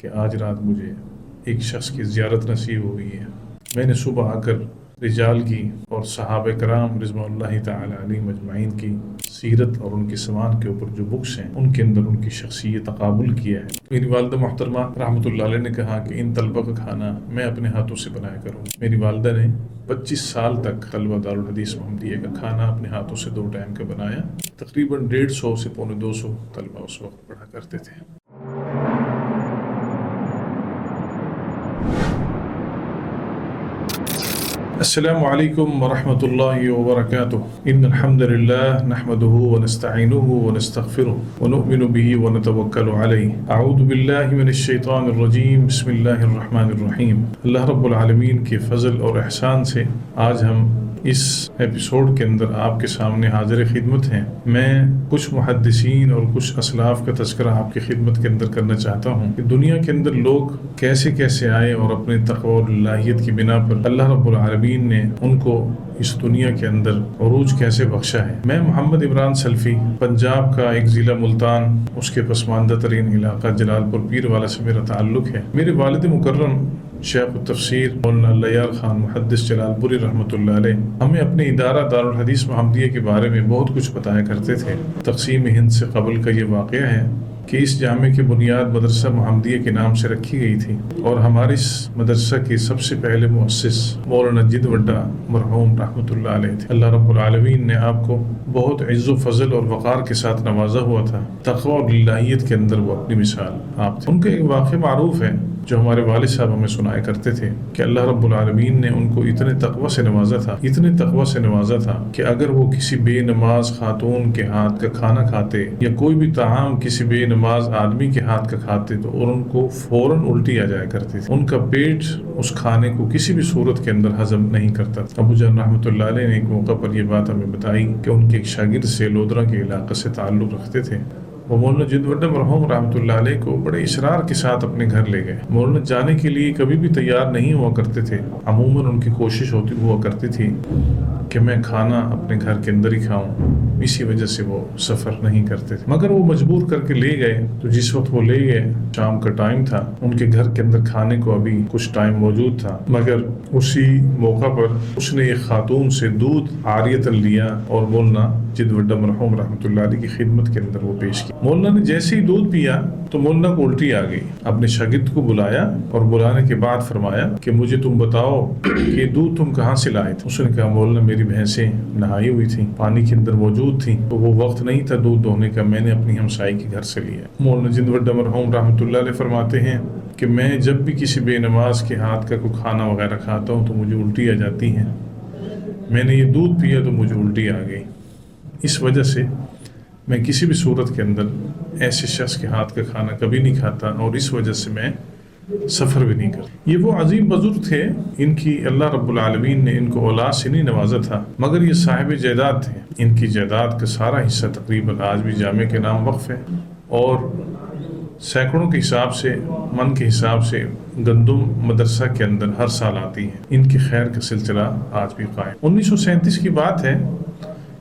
کہ آج رات مجھے ایک شخص کی زیارت نصیب ہوئی ہے۔ میں نے صبح آ کر رجال کی اور صحابہ کرام رضوان اللہ تعالی علیہم اجمعین کی سیرت اور ان کے سمان کے اوپر جو بکس ہیں ان کے اندر ان کی شخصیت تقابل کیا ہے۔ میری والدہ محترمہ رحمۃ اللہ علیہ نے کہا کہ ان طلبہ کا کھانا میں اپنے ہاتھوں سے بنایا کروں۔ میری والدہ نے 25 سال تک طلبہ دارالحدیث محمدیہ کا کھانا اپنے ہاتھوں سے 2 ٹائم کا بنایا۔ تقریباً 150 سے 250 طلبہ اس وقت پڑھا کرتے تھے۔ السلام علیکم ورحمۃ اللہ وبرکاتہ۔ ان الحمد للہ نحمده ونستعینه ونستغفره ونؤمن به ونتوکل علیہ۔ اعوذ باللہ من الشیطان الرجیم، بسم اللہ الرحمن الرحیم۔ اللہ رب العالمین کے فضل اور احسان سے آج ہم اس ایپیسوڈ کے اندر آپ کے سامنے حاضر خدمت ہیں۔ میں کچھ محدثین اور کچھ اسلاف کا تذکرہ آپ کی خدمت کے اندر کرنا چاہتا ہوں کہ دنیا کے اندر لوگ کیسے کیسے آئے اور اپنے تقوی اور اللہیت کی بنا پر اللہ رب العالمین نے ان کو اس دنیا کے اندر عروج کیسے بخشا ہے۔ میں محمد عمران سلفی، پنجاب کا ایک ضلع ملتان، اس کے پسماندہ ترین علاقہ جلال پور پیر والا سے میرا تعلق ہے۔ میرے والد مکرم شیخ التفسیر مولانا لیار خان محدث جلال پوری رحمۃ اللہ علیہ ہمیں اپنے ادارہ دارالحدیث محمدیہ کے بارے میں بہت کچھ بتایا کرتے تھے۔ تقسیم ہند سے قبل کا یہ واقعہ ہے کہ اس جامع کی بنیاد مدرسہ محمدیہ کے نام سے رکھی گئی تھی اور ہمارے اس مدرسہ کے سب سے پہلے مؤسس مولانا جد وڈا مرحوم رحمۃ اللہ علیہ تھے۔ اللہ رب العالمین نے آپ کو بہت عز و فضل اور وقار کے ساتھ نوازا ہوا تھا۔ تقوی اور اللہیت کے اندر وہ اپنی مثال آپ تھے۔ ان کا ایک واقعہ معروف ہے جو ہمارے والد صاحب ہمیں سنایا کرتے تھے کہ اللہ رب العالمین نے ان کو اتنے تقوی سے نوازا تھا کہ اگر وہ کسی بے نماز خاتون کے ہاتھ کا کھانا کھاتے یا کوئی بھی طعام کسی بے نماز آدمی کے ہاتھ کا کھاتے تو اور ان کو فوراً الٹی آ جایا کرتی تھی۔ ان کا پیٹ اس کھانے کو کسی بھی صورت کے اندر ہضم نہیں کرتا تھا۔ ابو جان رحمۃ اللہ علیہ نے ایک موقع پر یہ بات ہمیں بتائی کہ ان کے ایک شاگرد سے لودرا کے علاقے سے تعلق رکھتے تھے۔ وہ مولانا جد وڈا مرحوم رحمۃ اللہ علیہ کو بڑے اصرار کے ساتھ اپنے گھر لے گئے۔ مولانا جانے کے لیے کبھی بھی تیار نہیں ہوا کرتے تھے۔ عموماً ان کی کوشش ہوا کرتی تھی کہ میں کھانا اپنے گھر کے اندر ہی کھاؤں، اسی وجہ سے وہ سفر نہیں کرتے تھے۔ مگر وہ مجبور کر کے لے گئے تو جس وقت وہ لے گئے شام کا ٹائم تھا، ان کے گھر کے اندر کھانے کو ابھی کچھ ٹائم موجود تھا، مگر اسی موقع پر اس نے ایک خاتون سے دودھ عاریتاً لیا اور مولانا جد وڈا مرحوم رحمۃ اللہ علیہ کی خدمت کے اندر وہ پیش کی۔ مولانا نے جیسے ہی دودھ پیا تو مولانا کو الٹی آ گئی۔ اپنے شاگرد کو بلایا اور بلانے کے بعد فرمایا کہ مجھے تم بتاؤ کہ دودھ تم کہاں سے لائے تھے؟ اس نے کہا مولانا میری بھینسیں نہائی ہوئی تھیں، پانی کے اندر موجود تھیں، تو وہ وقت نہیں تھا دودھ دھونے کا، میں نے اپنی ہمسائی کے گھر سے لیا۔ مولانا جد وڈا مرحوم رحمۃ اللہ علیہ فرماتے ہیں کہ میں جب بھی کسی بے نماز کے ہاتھ کا کوئی کھانا وغیرہ کھاتا ہوں تو مجھے الٹی آ جاتی ہے۔ میں نے یہ دودھ پیا تو مجھے الٹی آ گئی۔ اس وجہ سے میں کسی بھی صورت کے اندر ایسے شخص کے ہاتھ کا کھانا کبھی نہیں کھاتا اور اس وجہ سے میں سفر بھی نہیں کرتا۔ یہ وہ عظیم بزرگ تھے، ان کی اللہ رب العالمین نے ان کو اولاد سے نہیں نوازا تھا، مگر یہ صاحب جائیداد تھے۔ ان کی جائیداد کا سارا حصہ تقریباً آج بھی جامع کے نام وقف ہے اور سینکڑوں کے حساب سے، من کے حساب سے گندم مدرسہ کے اندر ہر سال آتی ہے۔ ان کی خیر کا سلسلہ آج بھی قائم۔ 1937 کی بات ہے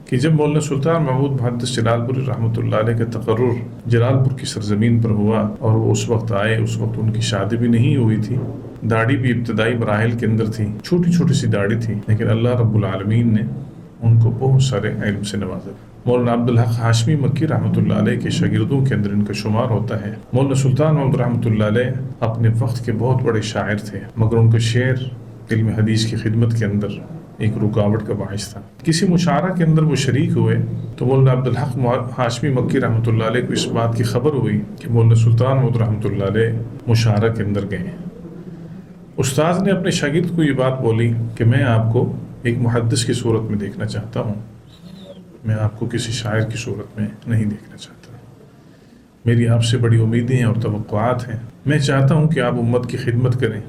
کہ جب مولانا سلطان محمود محدث جلال پوری رحمۃ اللہ علیہ کا تقرر جلال پور کی سرزمین پر ہوا اور وہ اس وقت آئے، اس وقت ان کی شادی بھی نہیں ہوئی تھی، داڑھی بھی ابتدائی مراحل کے اندر تھی، چھوٹی چھوٹی سی داڑھی تھی، لیکن اللہ رب العالمین نے ان کو بہت سارے علم سے نوازا۔ مولانا عبدالحق ہاشمی مکی رحمۃ اللہ علیہ کے شاگردوں کے اندر ان کا شمار ہوتا ہے۔ مولانا سلطان محمود رحمۃ اللہ علیہ اپنے وقت کے بہت بڑے شاعر تھے، مگر ان کا شعر علم حدیث کی خدمت کے اندر ایک رکاوٹ کا باعث تھا۔ کسی مشاعرہ کے اندر وہ شریک ہوئے تو مولانا عبدالحق ہاشمی مکی رحمۃ اللہ علیہ کو اس بات کی خبر ہوئی کہ مولانا سلطان محمود رحمۃ اللہ علیہ مشاعرہ کے اندر گئے۔ استاذ نے اپنے شاگرد کو یہ بات بولی کہ میں آپ کو ایک محدث کی صورت میں دیکھنا چاہتا ہوں، میں آپ کو کسی شاعر کی صورت میں نہیں دیکھنا چاہتا، میری آپ سے بڑی امیدیں اور توقعات ہیں، میں چاہتا ہوں کہ آپ امت کی خدمت کریں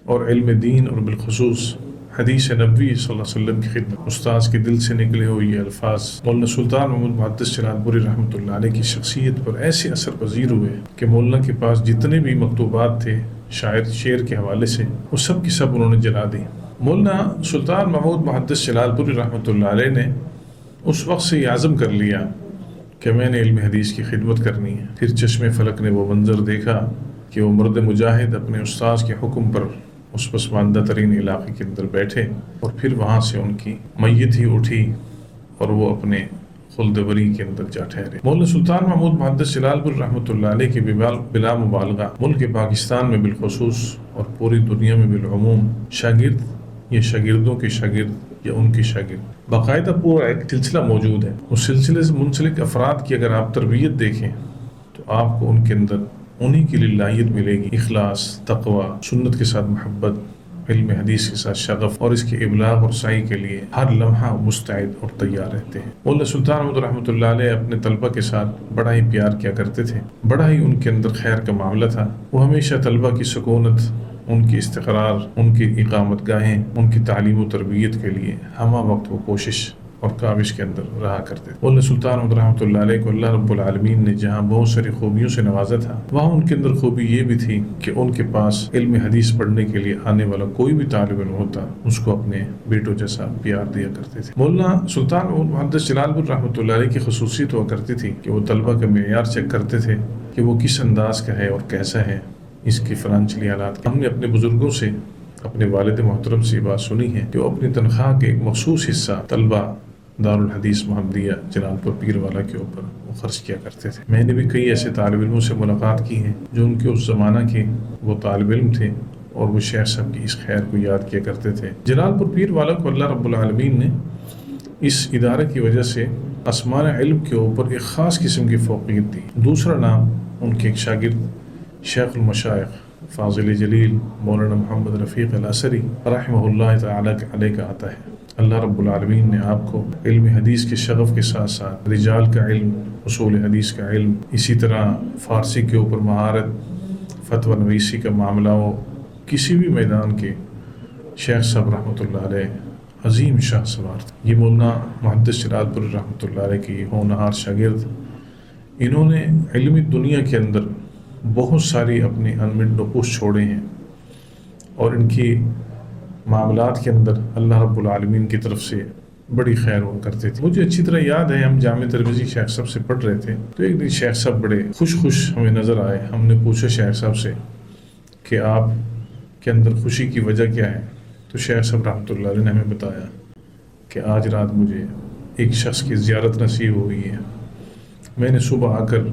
اور علم دین اور بالخصوص حدیث نبوی صلی اللہ علیہ وسلم کی خدمت۔ استاذ کے دل سے نکلے ہوئے یہ الفاظ مولانا سلطان محمود محدث جلال پوری رحمۃ اللہ علیہ کی شخصیت پر ایسے اثر پذیر ہوئے کہ مولانا کے پاس جتنے بھی مکتوبات تھے شعر کے حوالے سے وہ سب کی سب انہوں نے جلا دی۔ مولانا سلطان محمود محدث جلال پوری رحمۃ اللہ علیہ نے اس وقت سے یہ عزم کر لیا کہ میں نے علم حدیث کی خدمت کرنی ہے۔ پھر چشم فلک نے وہ منظر دیکھا کہ وہ مرد مجاہد اپنے استاذ کے حکم پر اس پسماندہ ترین علاقے کے اندر بیٹھے اور پھر وہاں سے ان کی میت ہی اٹھی اور وہ اپنے خلد بری کے اندر جا ٹھہرے۔ مولانا سلطان محمود محدث جلال پور رحمۃ اللہ علیہ کے بلا مبالغہ ملک پاکستان میں بالخصوص اور پوری دنیا میں بالعموم شاگرد یا شاگردوں کے شاگرد یا ان کے شاگرد باقاعدہ پورا ایک سلسلہ موجود ہے۔ اس سلسلے سے منسلک افراد کی اگر آپ تربیت دیکھیں تو آپ کو ان کے اندر انہی کی للہیت ملے گی، اخلاص، تقوی، سنت کے ساتھ محبت، علم حدیث کے ساتھ شغف اور اس کے ابلاغ اور سعی کے لیے ہر لمحہ مستعد اور تیار رہتے ہیں۔ مولانا سلطان محمود رحمۃ اللہ علیہ اپنے طلبہ کے ساتھ بڑا ہی پیار کیا کرتے تھے، بڑا ہی ان کے اندر خیر کا معاملہ تھا۔ وہ ہمیشہ طلبہ کی سکونت، ان کی استقرار، ان کی اقامت گاہیں، ان کی تعلیم و تربیت کے لیے ہمہ وقت وہ کوشش اور کاوش کے اندر رہا کرتے تھے۔ مولانا سلطان محمود رحمۃ اللہ علیہ کو اللہ رب العالمین نے جہاں بہت ساری خوبیوں سے نوازا تھا، وہاں ان کے اندر خوبی یہ بھی تھی کہ ان کے پاس علم حدیث پڑھنے کے لیے آنے والا کوئی بھی طالب علم ہوتا اس کو اپنے بیٹوں جیسا پیار دیا کرتے تھے۔ مولانا سلطان محمود محدث جلال پور رحمۃ اللہ علیہ کی خصوصیت ہوا کرتی تھی کہ وہ طلبہ کا معیار چیک کرتے تھے کہ وہ کس انداز کا ہے اور کیسا ہے، اس کی فنانشلی حالات۔ ہم نے اپنے بزرگوں سے، اپنے والد محترم سے بات سنی ہے کہ وہ اپنی تنخواہ کے ایک مخصوص حصہ طلبہ دارالحدیث محمدیہ جلال پور پیر والا کے اوپر وہ خرچ کیا کرتے تھے۔ میں نے بھی کئی ایسے طالب علموں سے ملاقات کی ہیں جو ان کے اس زمانہ کے وہ طالب علم تھے اور وہ شیخ صاحب کی اس خیر کو یاد کیا کرتے تھے۔ جلال پور پیر والا کو اللہ رب العالمین نے اس ادارے کی وجہ سے اسمان علم کے اوپر ایک خاص قسم کی فوقیت دی۔ دوسرا نام ان کے ایک شاگرد شیخ المشائخ فاضل جلیل مولانا محمد رفیق الاثری رحمہ اللہ تعالیٰ علیہ کا آتا ہے۔ اللہ رب العالمین نے آپ کو علم حدیث کے شغف کے ساتھ ساتھ رجال کا علم، اصول حدیث کا علم، اسی طرح فارسی کے اوپر مہارت، فتویٰ نویسی کا معاملہ ہو، کسی بھی میدان کے شیخ صاحب رحمۃ اللہ علیہ عظیم شاہ سوار تھے۔ یہ مولانا محدث جلال پور رحمۃ اللہ علیہ کی ہونہار شاگرد، انہوں نے علمی دنیا کے اندر بہت ساری اپنی انمٹ نقوش چھوڑے ہیں اور ان کی معاملات کے اندر اللہ رب العالمین کی طرف سے بڑی خیر ہوا کرتے تھے۔ مجھے اچھی طرح یاد ہے ہم جامع ترمذی شیخ صاحب سے پڑھ رہے تھے تو ایک دن شیخ صاحب بڑے خوش ہمیں نظر آئے۔ ہم نے پوچھا شیخ صاحب سے کہ آپ کے اندر خوشی کی وجہ کیا ہے؟ تو شیخ صاحب رحمۃ اللہ علیہ نے ہمیں بتایا کہ آج رات مجھے ایک شخص کی زیارت نصیب ہوئی ہے۔ میں نے صبح آ کر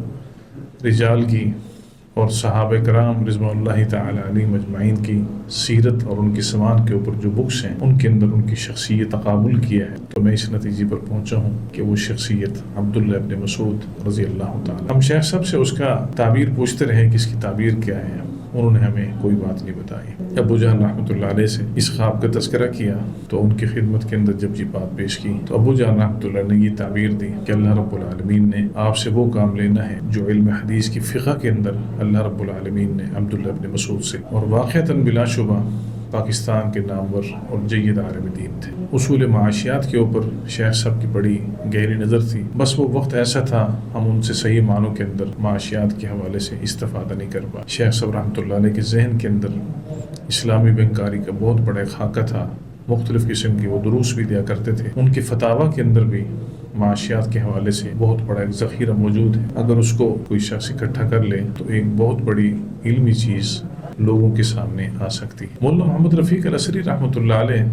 رجال کی اور صحابہ کرام رضوان اللہ تعالی علیہم اجمعین کی سیرت اور ان کی سمان کے اوپر جو بکس ہیں ان کے اندر ان کی شخصیت تقابل کیا ہے، تو میں اس نتیجے پر پہنچا ہوں کہ وہ شخصیت عبداللہ ابن مسعود رضی اللہ تعالی۔ ہم شیخ صاحب سے اس کا تعبیر پوچھتے رہے کہ اس کی تعبیر کیا ہے، انہوں نے ہمیں کوئی بات نہیں بتائی۔ ابو جہل رحمۃ اللہ علیہ سے اس خواب کا تذکرہ کیا تو ان کی خدمت کے اندر جب یہ بات پیش کی تو ابو جہل رحمۃ اللہ نے یہ تعبیر دی کہ اللہ رب العالمین نے آپ سے وہ کام لینا ہے جو علم حدیث کی فقہ کے اندر اللہ رب العالمین نے عبداللہ ابن مسعود سے، اور واقعتاً بلا شبہ پاکستان کے نامور اور جید عالم دین تھے۔ اصول معاشیات کے اوپر شیخ صاحب کی بڑی گہری نظر تھی، بس وہ وقت ایسا تھا ہم ان سے صحیح معنوں کے اندر معاشیات کے حوالے سے استفادہ نہیں کر پائے۔ شیخ صاحب رحمۃ اللہ علیہ کے ذہن کے اندر اسلامی بینکاری کا بہت بڑا خاکہ تھا، مختلف قسم کی وہ دروس بھی دیا کرتے تھے، ان کے فتاویٰ کے اندر بھی معاشیات کے حوالے سے بہت بڑا ایک ذخیرہ موجود ہے۔ اگر اس کو کوئی شخص اکٹھا کر لے تو ایک بہت بڑی علمی چیز لوگوں کے سامنے آ سکتی۔ مولانا محمد رفیق الاثری رحمۃ اللہ علیہ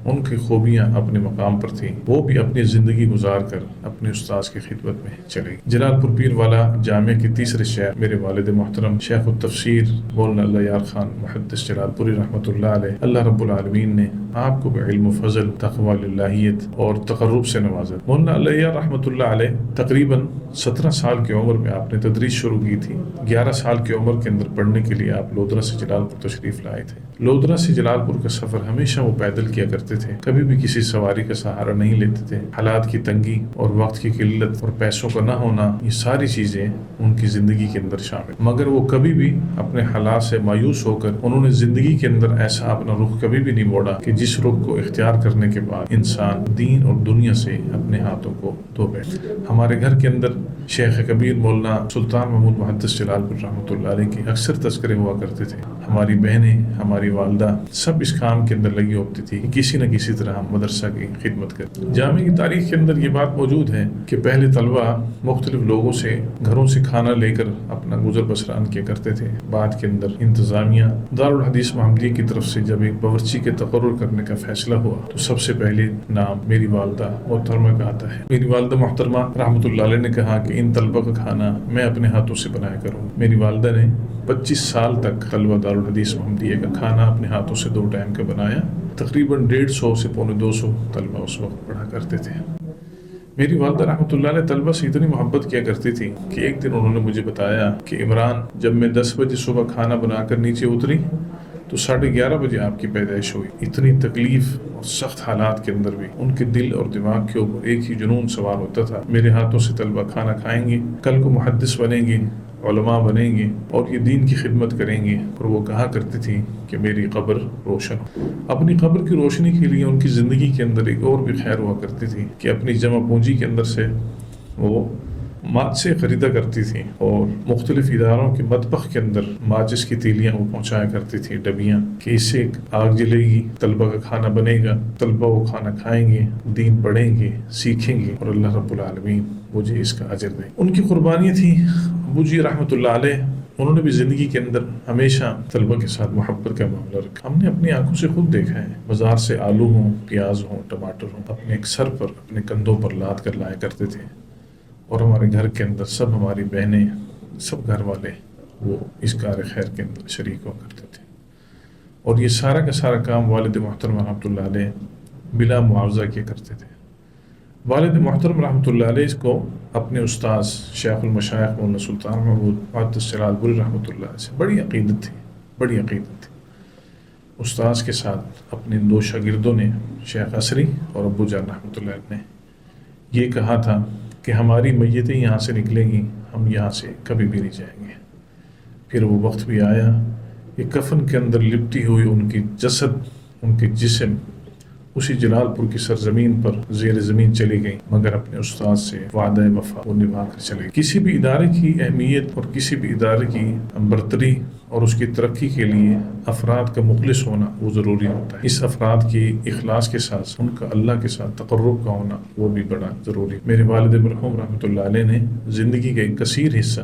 ان کی خوبیاں اپنے مقام پر تھیں، وہ بھی اپنی زندگی گزار کر اپنے استاذ کی خدمت میں چلے گئے۔ جلال پور پیر والا جامعہ کے تیسرے شیخ میرے والد محترم شیخ التفسیر مولانا اللہ یار خان محدث جلال پوری رحمۃ اللہ علیہ، اللہ رب العالمین نے آپ کو بعلم و فضل، تقوی، للہیت اور تقرب سے نوازا۔ مولانا اللہ یار رحمۃ اللہ علیہ تقریباً 17 سال کی عمر میں آپ نے تدریس شروع کی تھی۔ 11 سال کی عمر کے اندر پڑھنے کے لیے آپ لودھرا سے جلال پور تشریف لائے تھے۔ لودھرا سے جلال پور کا سفر ہمیشہ وہ پیدل کیا کرتے تھے، کبھی بھی کسی سواری کا سہارا نہیں لیتے تھے۔ حالات کی تنگی اور وقت کی قلت اور پیسوں کا نہ ہونا، یہ ساری چیزیں ان کی زندگی کے اندر شامل، مگر وہ کبھی بھی اپنے حالات سے مایوس ہو کر انہوں نے زندگی کے اندر ایسا اپنا رخ کبھی بھی نہیں موڑا کہ جس رخ کو اختیار کرنے کے بعد انسان دین اور دنیا سے اپنے ہاتھوں کو دھو بیٹھے۔ ہمارے گھر کے اندر شیخ کبیر مولانا سلطان محمود محدث جلال پور رحمۃ اللہ علیہ کے اکثر تذکرے ہوا کرتے تھے۔ ہماری بہنیں، ہماری والدہ سب اس کام کے اندر لگی ہوتی تھی کہ کسی نہ کسی طرح ہم مدرسہ کی خدمت کریں۔ جامع کی تاریخ کے اندر یہ بات موجود ہے کہ پہلے طلبہ مختلف لوگوں سے گھروں سے کھانا لے کر اپنا گزر بسران کیا کرتے تھے۔ بعد کے اندر انتظامیہ دارالحدیث محمدیہ کی طرف سے جب ایک باورچی کے تقرر کرنے کا فیصلہ ہوا تو سب سے پہلے نام میری والدہ محترمہ کا آتا ہے۔ میری والدہ محترمہ رحمۃ اللہ علیہ نے کہا کہ ان طلبہ کا کھانا میں اپنے ہاتھوں سے بنایا کروں۔ میری والدہ نے 25 سال تک طلبہ دارالحدیث محمدیہ کا کھانا اپنے ہاتھوں سے 2 ٹائم کا بنایا۔ تقریباً 150 سے 250 طلبہ اس وقت پڑھا کرتے تھے۔ میری والدہ رحمۃ اللہ علیہ طلبہ سے اتنی محبت کیا کرتی تھی کہ ایک دن انہوں نے مجھے بتایا کہ عمران، جب میں 10 بجے صبح کھانا بنا کر نیچے اتری تو 11:30 بجے آپ کی پیدائش ہوئی۔ اتنی تکلیف اور سخت حالات کے اندر بھی ان کے دل اور دماغ کے اوپر ایک ہی جنون سوار ہوتا تھا، میرے ہاتھوں سے طلبہ کھانا کھائیں گے، کل کو محدث بنیں گے، علماء بنیں گے اور یہ دین کی خدمت کریں گے۔ اور وہ کہا کرتی تھی کہ میری قبر روشن ہو۔ اپنی قبر کی روشنی کے لیے ان کی زندگی کے اندر ایک اور بھی خیر ہوا کرتی تھی کہ اپنی جمع پونجی کے اندر سے وہ ماچسیں خریدا کرتی تھی اور مختلف اداروں کے مطبخ کے اندر ماچس کی تیلیاں وہ پہنچایا کرتی تھی، ڈبیاں، کہ اس سے آگ جلے گی، طلبہ کا کھانا بنے گا، طلبہ وہ کھانا کھائیں گے، دین پڑھیں گے، سیکھیں گے اور اللہ رب العالمین مجھے اس کا اجر دے۔ ان کی قربانیاں تھیں۔ ابو جی رحمۃ اللہ علیہ انہوں نے بھی زندگی کے اندر ہمیشہ طلبہ کے ساتھ محبت کا معاملہ رکھا۔ ہم نے اپنی آنکھوں سے خود دیکھا ہے، بازار سے آلو ہوں، پیاز ہوں، ٹماٹر ہوں، اپنے ایک سر پر، اپنے کندھوں پر لاد کر لایا کرتے تھے، اور ہمارے گھر کے اندر سب، ہماری بہنیں، سب گھر والے وہ اس کار خیر کے اندر شریک ہوا کرتے تھے۔ اور یہ سارا کا سارا کام والد محترم رحمۃ اللہ علیہ بلا معاوضہ کیا کرتے تھے۔ والد محترم رحمۃ اللہ علیہ اس کو اپنے استاذ شیخ المشائخ مولانا سلطان محمود محدث جلال پوری رحمۃ اللہ علیہ سے بڑی عقیدت تھی۔ استاذ کے ساتھ اپنے 2 شاگردوں نے، شیخ عصری اور ابو جان رحمۃ اللہ علیہ نے یہ کہا تھا کہ ہماری میتیں یہاں سے نکلیں گی، ہم یہاں سے کبھی بھی نہیں جائیں گے۔ پھر وہ وقت بھی آیا کہ کفن کے اندر لپٹی ہوئی ان کی جسد، ان کے جسم اسی جلال پور کی سرزمین پر زیر زمین چلی گئی، مگر اپنے استاد سے وعدہ وفا وہ نبھا کر چلے گئی۔ کسی بھی ادارے کی اہمیت اور کسی بھی ادارے کی برتری اور اس کی ترقی کے لیے افراد کا مخلص ہونا وہ ضروری ہوتا ہے۔ اس افراد کی اخلاص کے ساتھ ان کا اللہ کے ساتھ تقرب کا ہونا وہ بھی بڑا ضروری۔ میرے والد مرحوم رحمۃ اللہ علیہ نے زندگی کا ایک کثیر حصہ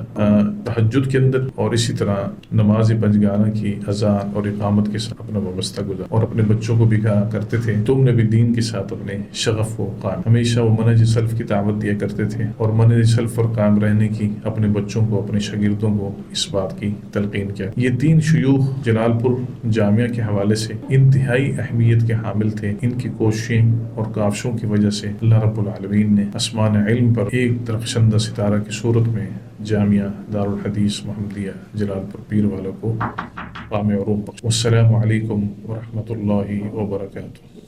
تہجد کے اندر اور اسی طرح نماز پنجگانہ کی اذان اور اقامت کے ساتھ اپنا وابستہ گزارا، اور اپنے بچوں کو بھی کہا کرتے تھے تم نے بھی دین کے ساتھ اپنے شغف کو قائم۔ ہمیشہ وہ منہج سلف کی دعوت دیا کرتے تھے اور منہج سلف پر قائم رہنے کی اپنے بچوں کو، اپنے شاگردوں کو اس بات کی تلقین کیا۔ یہ 3 شیوخ جلال پور جامعہ کے حوالے سے انتہائی اہمیت کے حامل تھے۔ ان کی کوششیں اور کاوشوں کی وجہ سے اللہ رب العالمین نے آسمان علم پر ایک درخشندہ ستارہ کی صورت میں جامعہ دارالحدیث محمدیہ جلال پور پیر والوں کو قام عروج بخشا۔ والسلام علیکم ورحمۃ اللہ وبرکاتہ۔